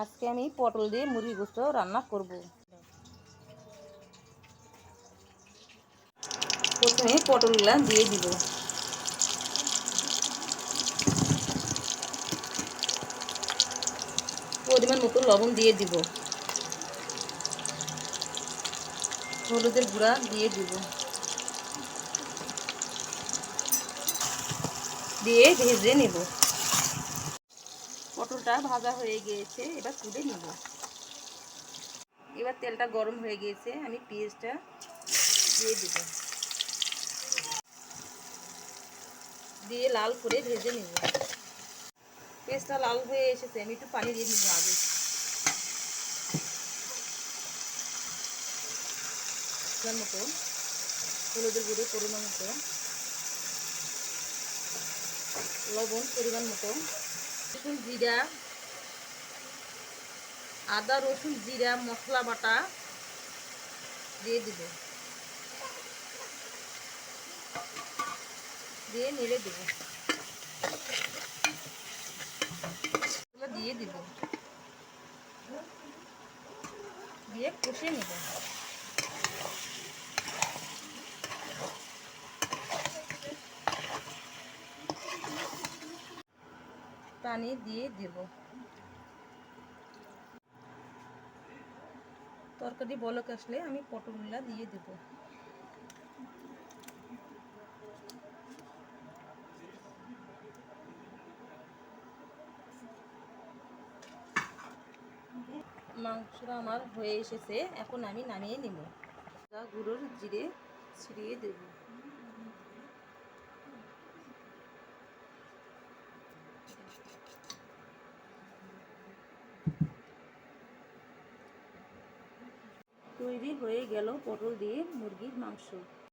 আজকে আমি পটল দিয়ে মুরগি গোস্ত রান্না করব। প্রথমে পটলগুলা দিয়ে দিব। পরিমাণ মতো লবণ দিয়ে দিব। হলুদের গুঁড়া দিয়ে দিব। দিয়ে ভেজে নেব। পটলটা ভাজা হয়ে গিয়েছে, এবার তুলে নেব। এবার তেলটা গরম হয়ে গিয়েছে, আমি পেঁয়াজটা দিয়ে দেব। দিয়ে লাল করে ভেজে নেব। পেঁয়াজটা লাল হয়ে এসেছে, আমি একটু পানি দিয়ে নেব আগে। মতো হলুদের গুঁড়ো পরিমাণ মতো, লবণ পরিমাণ মতো, রসুন জিরা, আদা রসুন জিরা মশলা বাটা দিয়ে দিব। দিয়ে নেড়ে দেব। দিয়ে দিব, দিয়ে কষে নেব। পানি দিয়ে দেব। তরকারি বলক আসলে আমি পটলগুলা দিয়ে দেব। মাংসটা আমার হয়ে এসেছে, এখন আমি নামিয়ে নেব। গুঁড়োর জিরে ছিটিয়ে দেব। তৈরি হয়ে গেল পটল দিয়ে মুরগির মাংস।